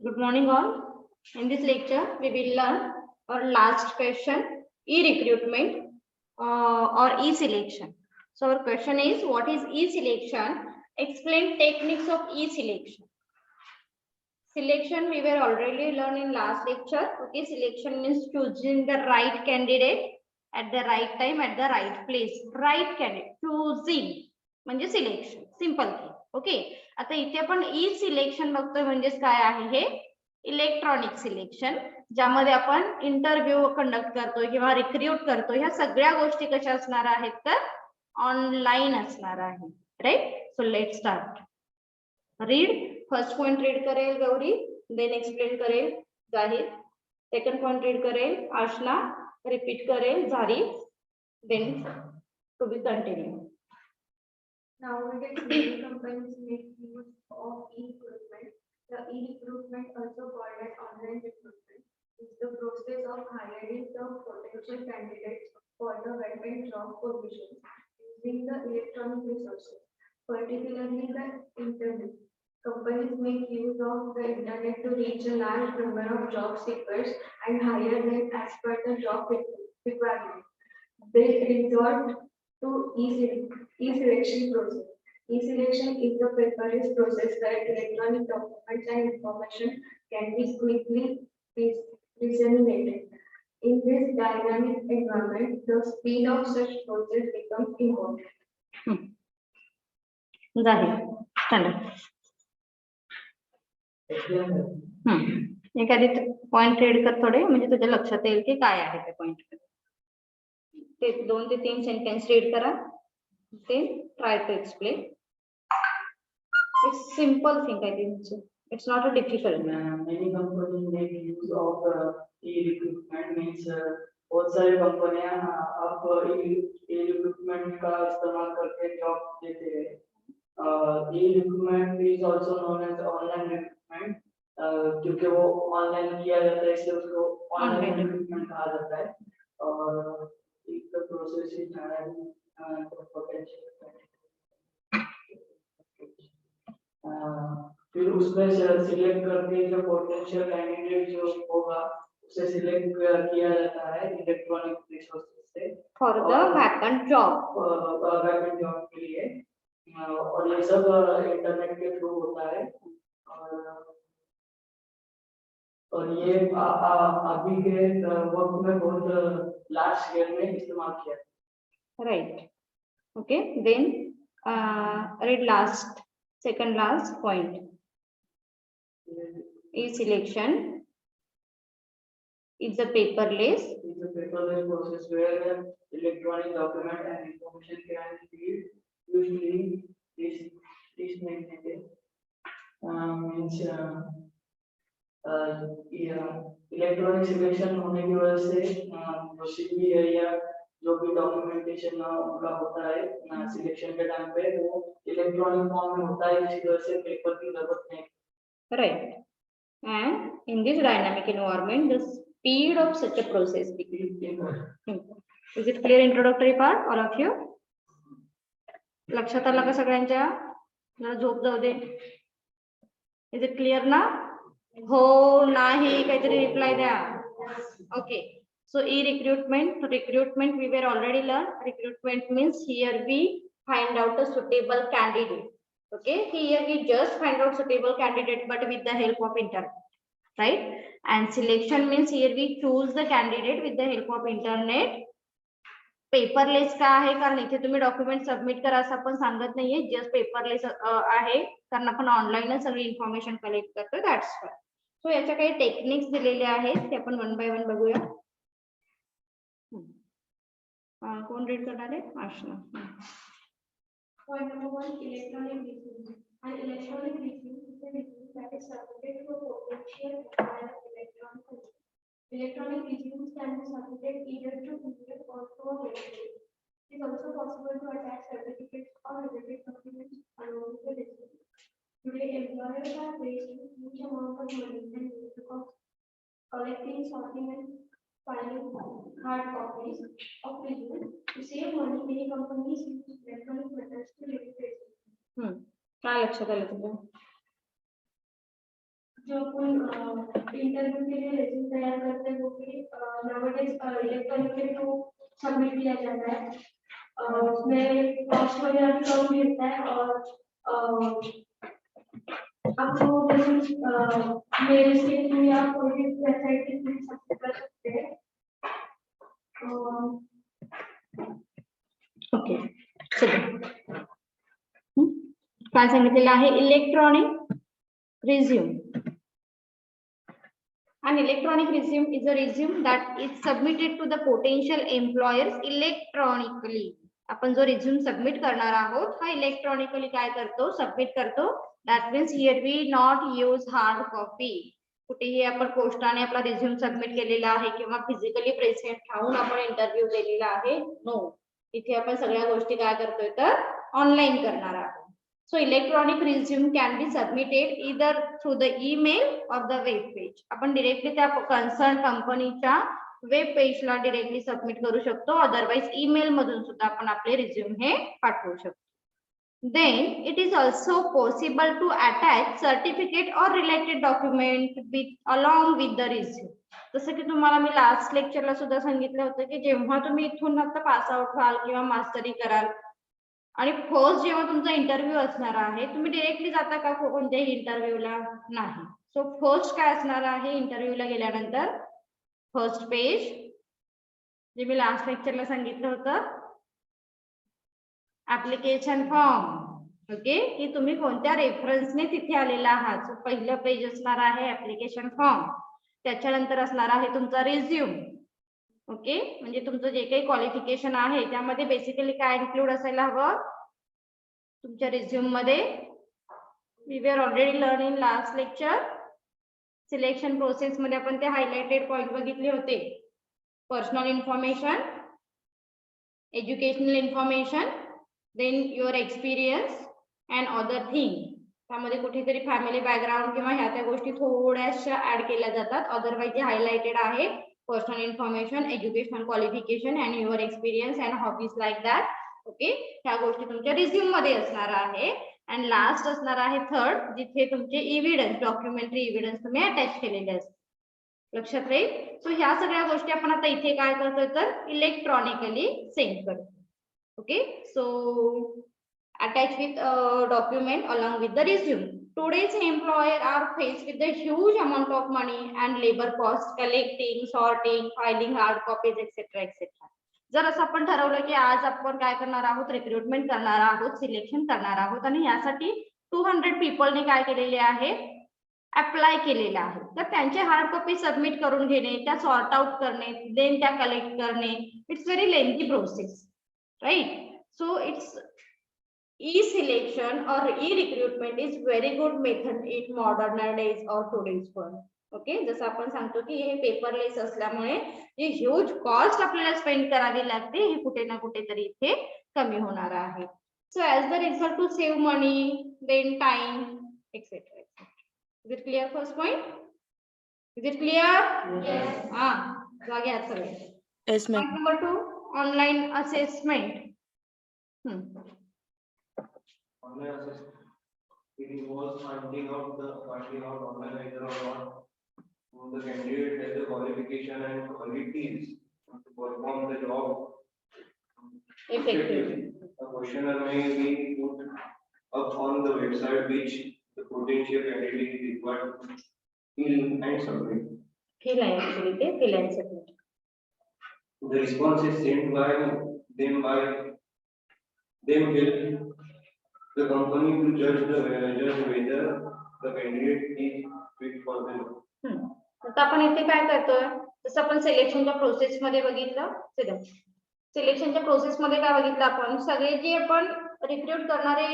Good morning all. In this lecture, we will learn our last question, e-recruitment or e-selection. So our question is, what is e-selection? Explain techniques of e-selection. Selection we were already learned in last lecture. Okay, selection means choosing the right candidate at the right time at the right place. Right candidate, choosing म्हणजे selection, simple thing. Okay, आता इथे आपण ई selection बघतोय, म्हणजेच काय आहे हे electronic selection, ज्यामध्ये आपण इंटरव्ह्यू कंडक्ट करतोय किंवा रिक्रूट करतोय. ह्या सगळ्या गोष्टी कशा असणार आहेत तर ऑनलाईन असणार आहे. Right. So let start. Read. First point read करेल गौरी, देन एक्सप्लेन करेल जाहीर. सेकंड पॉइंट रीड करेल आशना, रिपीट करेल झारी, then to be continue. Nowadays, many companies make use of e-recruitment. The e-recruitment, also called as online recruitment, is the process of hiring the potential candidates for the vacant job positions using the electronic resources, particularly the internet. Companies make use of the internet to reach a large number of job seekers and hire them as per the job requirement. They resort to e-selection process. E-selection is the paperless process where electronic documents and information can be quickly disseminated. In this dynamic environment, the speed of such process becomes important. एखादी point read कर थोडे, म्हणजे तुझ्या लक्षात येईल की काय आहे ते पॉइंट. ते 2 ते 3 सेंटेन्स रीड करा, then try to explain. It's simple thing, I think. It's not a difficult. Many companies make use of e-recruitment. Means बहुत सारी कंपनियां अब e-recruitment का इस्तेमाल करके जॉब देते हैं. E-recruitment is also known as online recruitment, क्योंकि वो ऑनलाइन किया जाता है इसलिए उसको ऑनलाइन रिक्रूटमेंट कहा जाता है. और एक प्रोसेस ही फिर उसमें सिलेक्ट करके जो पोटेंशियल कैंडिडेट जो होगा उसे सिलेक्ट किया जाता है इलेक्ट्रॉनिक रिसोर्सेज से फॉर द वैकेंट जॉब के लिए. और ये सब इंटरनेट के थ्रू होता है. और ये अभी के वक्त में बहुत लार्ज स्केल में इस्तेमाल किया. Right. Okay, then read last, second last point. E-selection is a paperless process where electronic document and information can be usually disseminated. Means electronic selection होने की वजह से जो सीवी है या जो भी डॉक्यूमेंटेशन उनका होता है सिलेक्शन के टाइम पे वो इलेक्ट्रॉनिक फॉर्म में होता है, इसी वजह से पेपर की जरूरत नहीं. Right. And in this dynamic environment, the speed of such a process becomes. Is it clear introductory part, all of you? लक्षात आलं का सगळ्यांच्या? जरा झोप जाऊ दे. Is it clear ना? हो नाही काहीतरी रिप्लाय द्या. Okay. So recruitment we were already learned. Recruitment means here we find out a suitable candidate. Okay, here we just find out suitable candidate but with the help of internet, right? And selection means here we choose the candidate with the help of internet. Paperless का आहे कारण इथे तुम्ही document submit करा असं आपण सांगत नाहीये, जस्ट पेपरलेस आहे कारण आपण ऑनलाईनच सगळी इन्फॉर्मेशन कलेक्ट करतो. That's why. सो याच्या काही टेक्निक्स दिलेले आहेत ते आपण 1 by 1 बघूया. कोण रीड करणार आहे? आशना. Point number 1, electronic resume. An electronic resume is a resume that is submitted to a potential employer electronically. Electronic resumes can be submitted either to email or to a website. It is also possible to attach certificates or related documents along with the resume. Today, employers are facing huge amount of money and because collecting, sorting, and filing hard copies of resume. To save money, many companies use electronic methods to replace. काय लक्षात आलं तुझं? जो अपन interview के लिए resume तैयार करते हैं वो भी nowadays इलेक्ट्रॉनिकली थ्रू सबमिट किया जाता है। उसमें कॉस्ट वगैरह भी कम मिलता है और आपको मेल के थ्रू या कोई भी वेबसाइट के थ्रू सबमिट कर सकते हैं। ओके, चलो काय सांगितलेलं आहे electronic resume. An electronic resume is a resume that is submitted to the potential employers electronically. आपण जो रिझ्यूम सबमिट करणार आहोत हा इलेक्ट्रॉनिकली काय करतो, सबमिट करतो. That means here we not use hard copy. कुठेही आपण पोस्टाने आपला रिझ्यूम सबमिट केलेला आहे किंवा फिजिकली प्रेझेंट राहून आपण इंटरव्ह्यू दिलेला आहे, नो. इथे आपण सगळ्या गोष्टी काय करतोय तर ऑनलाईन करणार आहोत. So electronic resume can be submitted either through the email or the web page. आपण directly त्या concerned कंपनीच्या वेब पेजला directly सबमिट करू शकतो, अदरवाइज ईमेल मधून सुद्धा आपण आपले रिझ्यूम हे पाठवू शकतो. Then it is also possible to attach certificate or related document along with the resume. जसं की तुम्हाला मी लास्ट लेक्चरला सुद्धा सांगितलं होतं की जेव्हा तुम्ही इथून आता पास आउट व्हाल किंवा मास्टरी कराल आणि फर्स्ट जेव्हा तुमचा इंटरव्ह्यू असणार आहे, तुम्ही डायरेक्टली जाता का कोणत्याही इंटरव्ह्यूला? नाही. सो फर्स्ट काय असणार आहे इंटरव्ह्यूला गेल्यानंतर, फर्स्ट पेज जे मी लास्ट लेक्चरला सांगितलं होतं, ऍप्लिकेशन फॉर्म. ओके, की तुम्ही कोणत्या रेफरन्सने तिथे आलेला आहात. सो पहिलं पेज असणार आहे ऍप्लिकेशन फॉर्म. त्याच्यानंतर असणार आहे तुमचा रिझ्यूम. ओके, म्हणजे तुमचं जे काही क्वालिफिकेशन आहे त्यामध्ये बेसिकली काय इन्क्लूड असायला हवं तुमच्या रिझ्यूम मध्ये. We were already learn in last lecture. Selection process मध्ये आपण ते हायलाइटेड पॉइंट बघितले होते. Personal information, educational information, then your experience and other thing. त्यामध्ये कुठेतरी फॅमिली बॅकग्राऊंड किंवा ह्या त्या गोष्टी थोड्याशा ऍड केल्या जातात. अदरवाइज जे हायलाइटेड आहे personal information, educational qualification and your experience and hobbies like that. Okay, ह्या गोष्टी तुमच्या रिझ्यूम मध्ये असणार आहे. अँड लास्ट असणार आहे थर्ड, जिथे तुमचे इव्हिडन्स, डॉक्युमेंटरी इव्हिडन्स तुम्ही अटॅच केलेले असतात. लक्षात राहील. सो ह्या सगळ्या गोष्टी आपण आता इथे काय करतोय तर इलेक्ट्रॉनिकली सेंड करतो. Okay, so attach with document along with the resume. Today's employer are faced with the huge amount of money and labor cost collecting, sorting, filing hard copies, etc. etc. जर असं आपण ठरवलं की आज आपण काय करणार आहोत, रिक्रुटमेंट करणार आहोत, सिलेक्शन करणार आहोत आणि यासाठी 200 पीपलने काय केलेले आहे, अप्लाय केलेला आहे, तर त्यांचे हार्ड कॉपी सबमिट करून घेणे, त्या सॉर्ट आउट करणे, देन त्या कलेक्ट करणे, it's very lengthy process, right. So it's e-selection or e-recruitment is very good method in modern days or today's world. Okay, जसं आपण सांगतो की हे पेपरलेस असल्यामुळे जी ह्यूज कॉस्ट आपल्याला स्पेंड करावी लागते हे कुठे ना कुठेतरी इथे कमी होणार आहे. So as the result to save money, then time, etcetera etcetera. Is it clear first point? Is it clear? हा, जागे आहेत सगळे. Yes, ma'am. Point number 2, online assessment. Online assessment, it involves finding out online either or not the candidate has the qualification and qualities to perform the job effectively. A questionnaire may be put up on the website which the potential candidate is required to fill and submit. Fill and actually they fill and submit. The response is sent by them will the company to judge whether the candidate is fit for the job. आता आपण इथे काय करतोय, जसं आपण सिलेक्शनच्या process मध्ये बघितलं, सिलेक्शनच्या process मध्ये काय बघितलं आपण, सगळे जे आपण रिक्रूट करणारे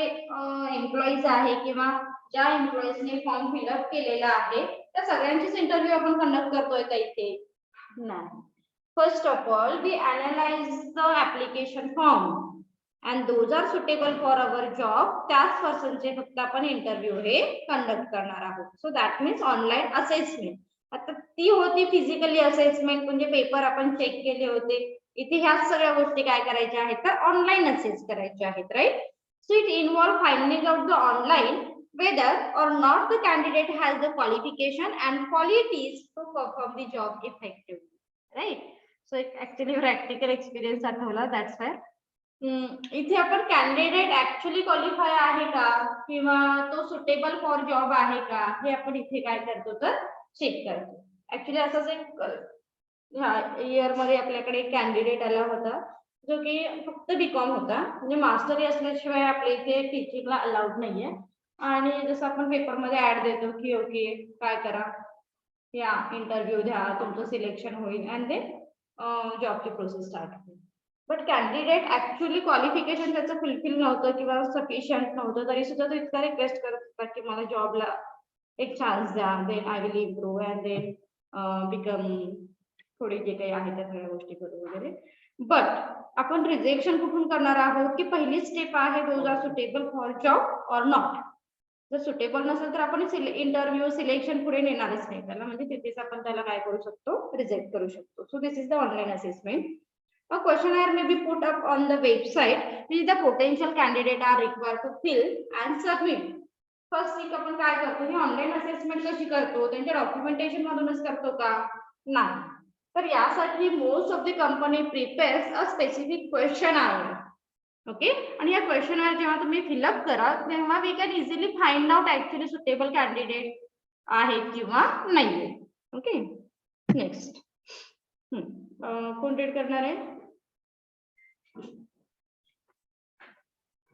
एम्प्लॉईज आहे किंवा ज्या एम्प्लॉईजने फॉर्म फिलअप केलेला आहे त्या सगळ्यांचीच इंटरव्ह्यू आपण कंडक्ट करतोय का इथे? नाही. First of all we analyse the application form and those are suitable for our job, त्याच पर्सनचे फक्त आपण इंटरव्ह्यू हे कंडक्ट करणार आहोत. So that means online assessment. आता ती होती फिजिकली असेसमेंट, म्हणजे पेपर आपण चेक केले होते. इथे ह्याच सगळ्या गोष्टी काय करायच्या आहेत तर ऑनलाईन असेस करायच्या आहेत, right. So it involve finding out the online whether or not the candidate has the qualification and qualities to perform the job effectively, right? So actually practical experience आठवला, that's why इथे आपण candidate actually qualify आहे का किंवा तो suitable for job आहे का हे आपण इथे काय करतो तर चेक करतो. ऍक्च्युली असंच एक ह्या इयर मध्ये आपल्याकडे एक कॅन्डिडेट आला होता जो की फक्त बीकॉम होता, म्हणजे मास्टरी असल्याशिवाय आपल्या इथे टीचिंगला अलाउड नाहीये. आणि जसं आपण पेपर मध्ये ऍड देतो की ओके काय करा, या इंटरव्ह्यू द्या, तुमचं सिलेक्शन होईल अँड दे जॉबची प्रोसेस स्टार्ट होईल. बट कॅन्डिडेट ऍक्च्युली क्वालिफिकेशन त्याचं फुलफिल नव्हतं किंवा सफिशियंट नव्हतं, तरी सुद्धा तो इतका रिक्वेस्ट करत होता की मला जॉबला एक चान्स द्या, then I will improve and then become थोडे जे काही आहे त्या सगळ्या गोष्टी करू वगैरे. बट आपण रिजेक्शन कुठून करणार आहोत की पहिली स्टेप आहे those are suitable for job or not. जर सुटेबल नसेल तर आपण इंटरव्ह्यू सिलेक्शन पुढे नेणारच नाही त्याला, म्हणजे तिथेच आपण त्याला काय करू शकतो, रिजेक्ट करू शकतो. So this is the online assessment. A questionnaire may be put up on the website which the potential candidate are required to fill and submit. First thing आपण काय करतो, ही ऑनलाईन असेसमेंट कशी करतो, त्यांच्या डॉक्युमेंटेशन मधूनच करतो का, नाही. तर यासाठी most of the company prepares a specific questionnaire. Okay, आणि या क्वेश्चनर जेव्हा तुम्ही फिलअप करा तेव्हा we can easily find out actually suitable candidate आहे किंवा नाहीये. ओके, नेक्स्ट कोण रीड करणार आहे?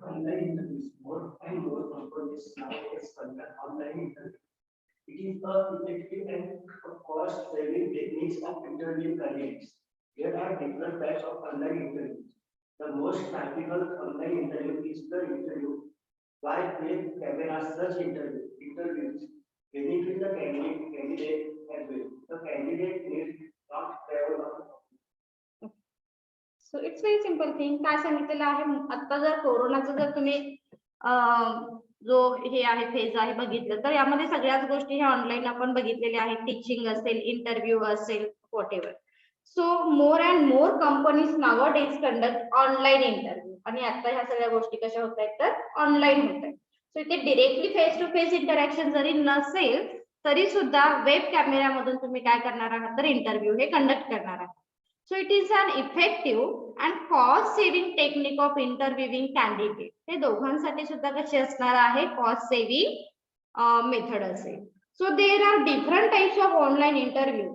Online interviews, more and more companies nowadays conduct online interviews. It is a effective and cost-saving techniques of interview candidates. There are different types of online interviews. The most practical online interview is the interview by web camera. Such interviews benefit the candidate as well. The candidate needs not travel on. So it's very simple thing. काय सांगितलेलं आहे, आता जर कोरोनाचं जर तुम्ही जो हे आहे फेज आहे बघितलं तर यामध्ये सगळ्याच गोष्टी ह्या ऑनलाईन आपण बघितलेल्या आहेत. टीचिंग असेल, इंटरव्ह्यू असेल, what ever. So more and more companies now days conduct online interview. आणि आता ह्या सगळ्या गोष्टी कशा होत आहेत तर ऑनलाईन होत आहेत. सो इथे directly face to face interaction जरी नसेल तरी सुद्धा वेब कॅमेऱ्यामधून तुम्ही काय करणार आहात तर इंटरव्ह्यू हे कंडक्ट करणार आहात. So it is an effective and cost saving technique of interviewing candidate. हे दोघांसाठी सुद्धा कशी असणार आहे, कॉस्ट सेव्हिंग मेथड असेल. So there are different types of online interview.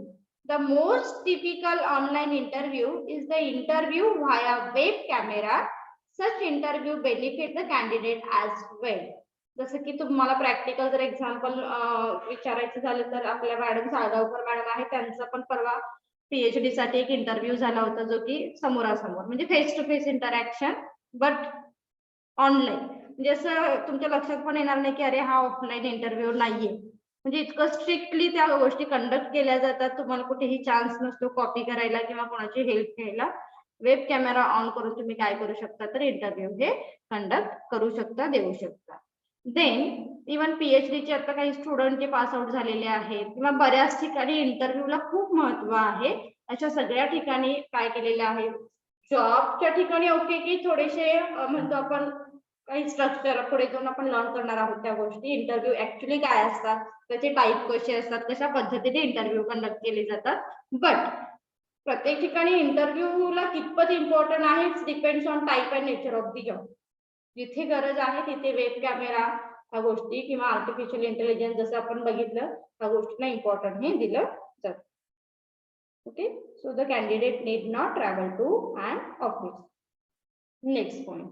The most typical online interview is the interview via web camera. Such interview benefit the candidate as well. जसं की तुम्हाला practical जर एक्झाम्पल विचारायचं झालं तर आपल्या madam Salgaocar madam आहे, त्यांचा पण परवा पीएचडी साठी एक इंटरव्ह्यू झाला होता जो की समोरासमोर म्हणजे face to face interaction but online. म्हणजे असं तुमच्या लक्षात पण येणार नाही की अरे हा ऑफलाईन इंटरव्ह्यू नाहीये. म्हणजे इतकं स्ट्रिक्टली त्या गोष्टी कंडक्ट केल्या जातात, तुम्हाला कुठेही चान्स नसतो कॉपी करायला किंवा कोणाची हेल्प घ्यायला. वेब कॅमेरा ऑन करून तुम्ही काय करू शकता तर इंटरव्ह्यू हे कंडक्ट करू शकता, देऊ शकता. देन इव्हन पीएचडीचे आता काही स्टुडंट जे पास आउट झालेले आहेत किंवा बऱ्याच ठिकाणी इंटरव्ह्यूला खूप महत्व आहे, अशा सगळ्या ठिकाणी काय केलेलं आहे, जॉबच्या ठिकाणी ओके की थोडेसे म्हणतो आपण काही स्ट्रक्चर पुढे जाऊन आपण लर्न करणार आहोत त्या गोष्टी. इंटरव्ह्यू ऍक्च्युली काय असतात, त्याचे टाईप कसे असतात, कशा पद्धतीने इंटरव्ह्यू कंडक्ट केले जातात. बट प्रत्येक ठिकाणी इंटरव्ह्यूला कितपत इम्पॉर्टंट आहे it's depends on type and nature of the job. जिथे गरज आहे तिथे वेब कॅमेरा ह्या गोष्टी किंवा आर्टिफिशियल इंटेलिजन्स जसं आपण बघितलं ह्या गोष्टींना इम्पॉर्टंट हे दिलं जातं. Okay, so the candidate need not travel to and office. Next point,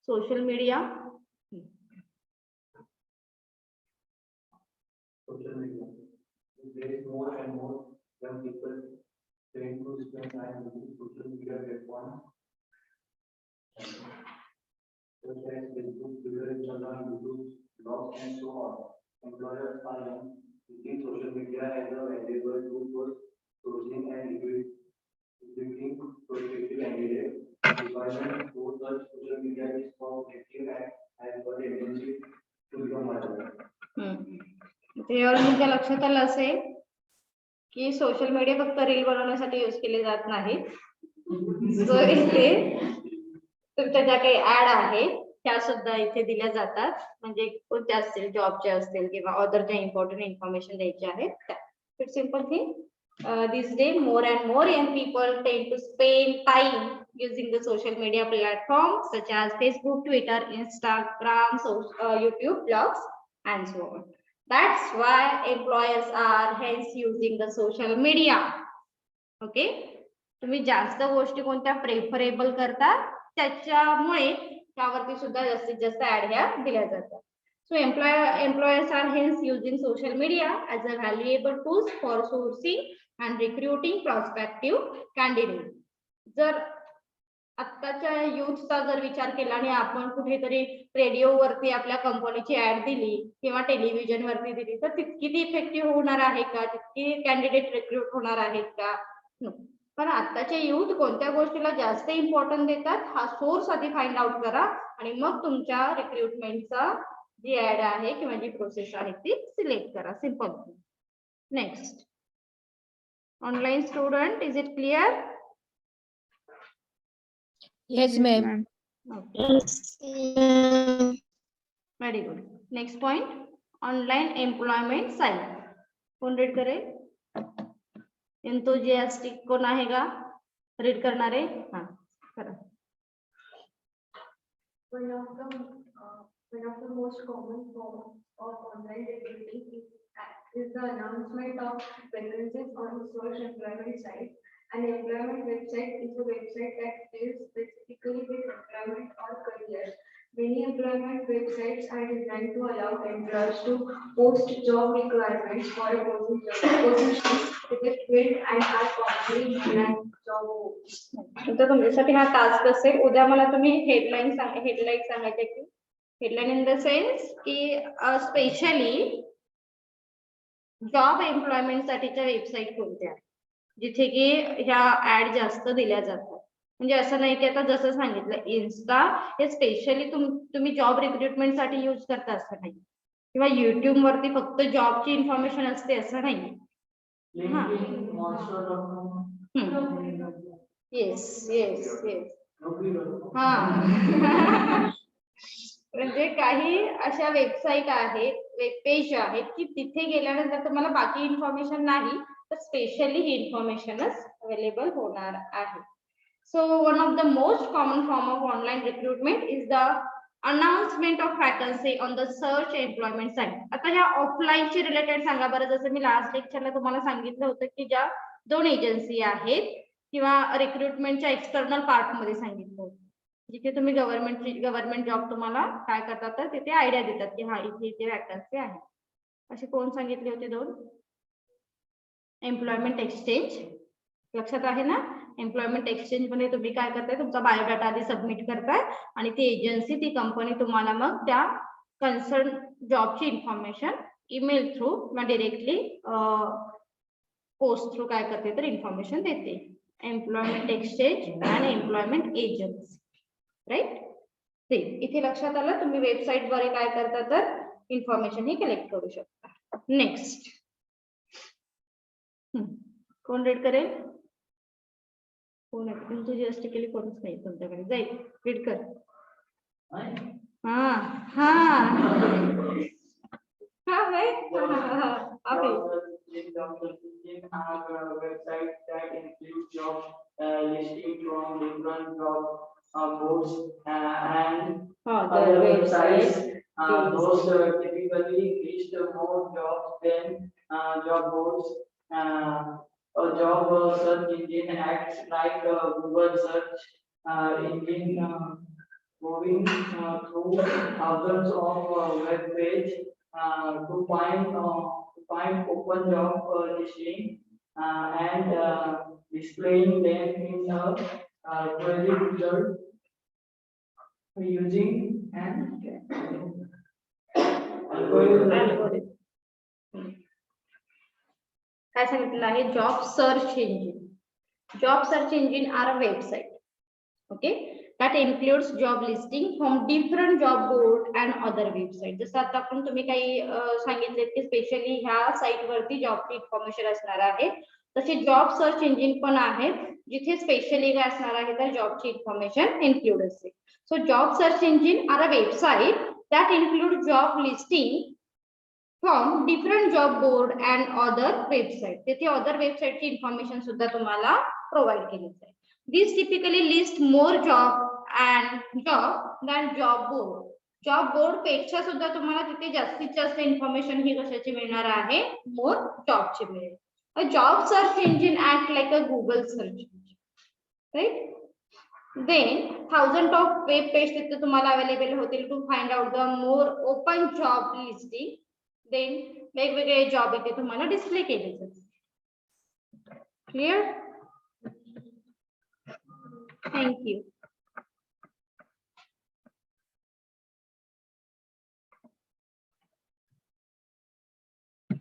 social media. Social media. There is more and more young people trying to spend time using social media platforms. Such as Facebook, Twitter, Instagram, YouTube, blogs, and so on. Employers are using social media as a valuable tool for sourcing and recruiting prospective candidates. Requirement for such social media is effective and has got agency to become available. त्यावर तुमच्या लक्षात आलं असेल की social media फक्त reel बनवण्यासाठी use केले जात नाही. तुमच्या ज्या काही ऍड आहेत ह्या सुद्धा इथे दिल्या जातात, म्हणजे कोणत्या असतील जॉबचे असतील किंवा अदर ज्या इम्पॉर्टंट इन्फॉर्मेशन द्यायची आहेत त्या. It's simple thing. These days more and more young people tend to spend time using the social media platforms such as Facebook, Twitter, Instagram, YouTube, blogs, and so on. That's why employers are hence using the social media. Okay. तुम्ही जास्त गोष्टी कोणत्या preferable करता त्याच्यामुळे त्यावरती सुद्धा जास्तीत जास्त ऍड ह्या दिल्या जातात. So employers are hence using social media as a valuable tool for sourcing and recruiting prospective candidates. जर आत्ताच्या युथचा जर विचार केला आणि आपण कुठेतरी रेडिओवरती आपल्या कंपनीची ऍड दिली किंवा टेलिव्हिजन वरती दिली तर तितकी ती इफेक्टिव्ह होणार आहे का, तितकी कॅन्डिडेट रिक्रूट होणार आहेत का? No. पण आत्ताचे युथ कोणत्या गोष्टीला जास्त इम्पॉर्टन्स देतात हा सोर्स आधी फाइंड आउट करा आणि मग तुमच्या रिक्रुटमेंटचा जी ऍड आहे किंवा जी प्रोसेस आहे ती सिलेक्ट करा. Simple. Next, online student, is it clear? Yes, ma'am. Very good. Next point, online employment site. कोण रीड करेल? एंथुजियास्टिक कोण आहे का रीड करणारे? हा करा. One of the most common forms of online recruiting is the announcement of vacancies on search employment sites. An employment website is a website that deals specifically with employment or careers. Many employment websites are designed to allow employers to post job requirements for a position that is filled and are commonly blank job boards. तर तुमच्यासाठी हा task असेल. उद्या मला तुम्ही headline सांगायचे की headline in the sense की स्पेशली जॉब एम्प्लॉयमेंट साठीच्या वेबसाईट कोणत्या जिथे की ह्या ऍड जास्त दिल्या जातात. म्हणजे असं नाही की आता जसं सांगितलं इन्स्टा हे स्पेशली तुम्ही जॉब रिक्रुटमेंट साठी यूज करता असं नाही, किंवा युट्यूब वरती फक्त जॉबची इन्फॉर्मेशन असते असं नाही. Yes yes yes. हा म्हणजे काही अशा वेबसाईट आहेत, वेब पेज आहेत की तिथे गेल्यानंतर तुम्हाला बाकी इन्फॉर्मेशन नाही तर स्पेशली ही इन्फॉर्मेशनच अवेलेबल होणार आहे. So one of the most common form of online recruitment is the announcement of vacancy on the search employment site. आता ह्या ऑफलाईन ची रिलेटेड सांगा बरं. जसं मी लास्ट लेक्चरला तुम्हाला सांगितलं होतं की ज्या दोन एजन्सी आहेत किंवा रिक्रुटमेंटच्या एक्सटर्नल पार्ट मध्ये सांगितलं होतं जिथे तुम्ही गव्हर्नमेंट जॉब तुम्हाला काय करतात तर तिथे आयडिया देतात की हा इथे इथे वॅकन्सी आहे. असे कोण सांगितले होते दोन? Employment exchange. लक्षात आहे ना? एम्प्लॉयमेंट एक्सचेंज मध्ये तुम्ही काय करताय, तुमचा बायोडाटा आधी सबमिट करताय आणि ती एजन्सी ती कंपनी तुम्हाला मग त्या कन्सर्न जॉबची इन्फॉर्मेशन ईमेल थ्रू किंवा डिरेक्टली पोस्ट थ्रू काय करते तर इन्फॉर्मेशन देते. एम्प्लॉयमेंट एक्सचेंज आणि एम्प्लॉयमेंट एजन्सी. राईट. ते इथे लक्षात आलं. तुम्ही वेबसाईट द्वारे काय करता तर इन्फॉर्मेशन ही कलेक्ट करू शकता. नेक्स्ट, कोण रीड करेल? कोण एंथुसियास्टिकली कोणच नाही तुमच्याकडे. जाईल रीड कर. हा हा website that includes job listing from different job boards and other websites. Those typically list more jobs than job boards. A job search engine acts like Google search engine, moving through thousands of web pages to find open job listing and displaying them in a query result using an algorithm. काय सांगितलं आहे? Job search engine. Job search engine are a website. Okay. that includes job listing from different job board and other website. जसं आता आपण तुम्ही काही सांगितले की स्पेशली ह्या साइट वरती जॉबची इन्फॉर्मेशन असणार आहे, तसे जॉब सर्च इंजिन पण आहेत जिथे स्पेशली काय असणार आहे तर जॉबची इन्फॉर्मेशन इन्क्लूड असते. So job search engine are a website that include job listing from different job board and other website. तिथे other website ची information सुद्धा तुम्हाला provide केली जाईल. These typically list more job than job board. Job board पेक्षा सुद्धा तुम्हाला तिथे जास्तीत जास्त इन्फॉर्मेशन ही कशाची मिळणार आहे, मोर जॉबची मिळेल. A job search engine act like a Google search engine, right. Then thousands of web page तिथे तुम्हाला अवेलेबल होतील to find out the more open job listing. Then वेगवेगळे जॉब इथे तुम्हाला डिस्प्ले केले जातील. क्लिअर? Thank you.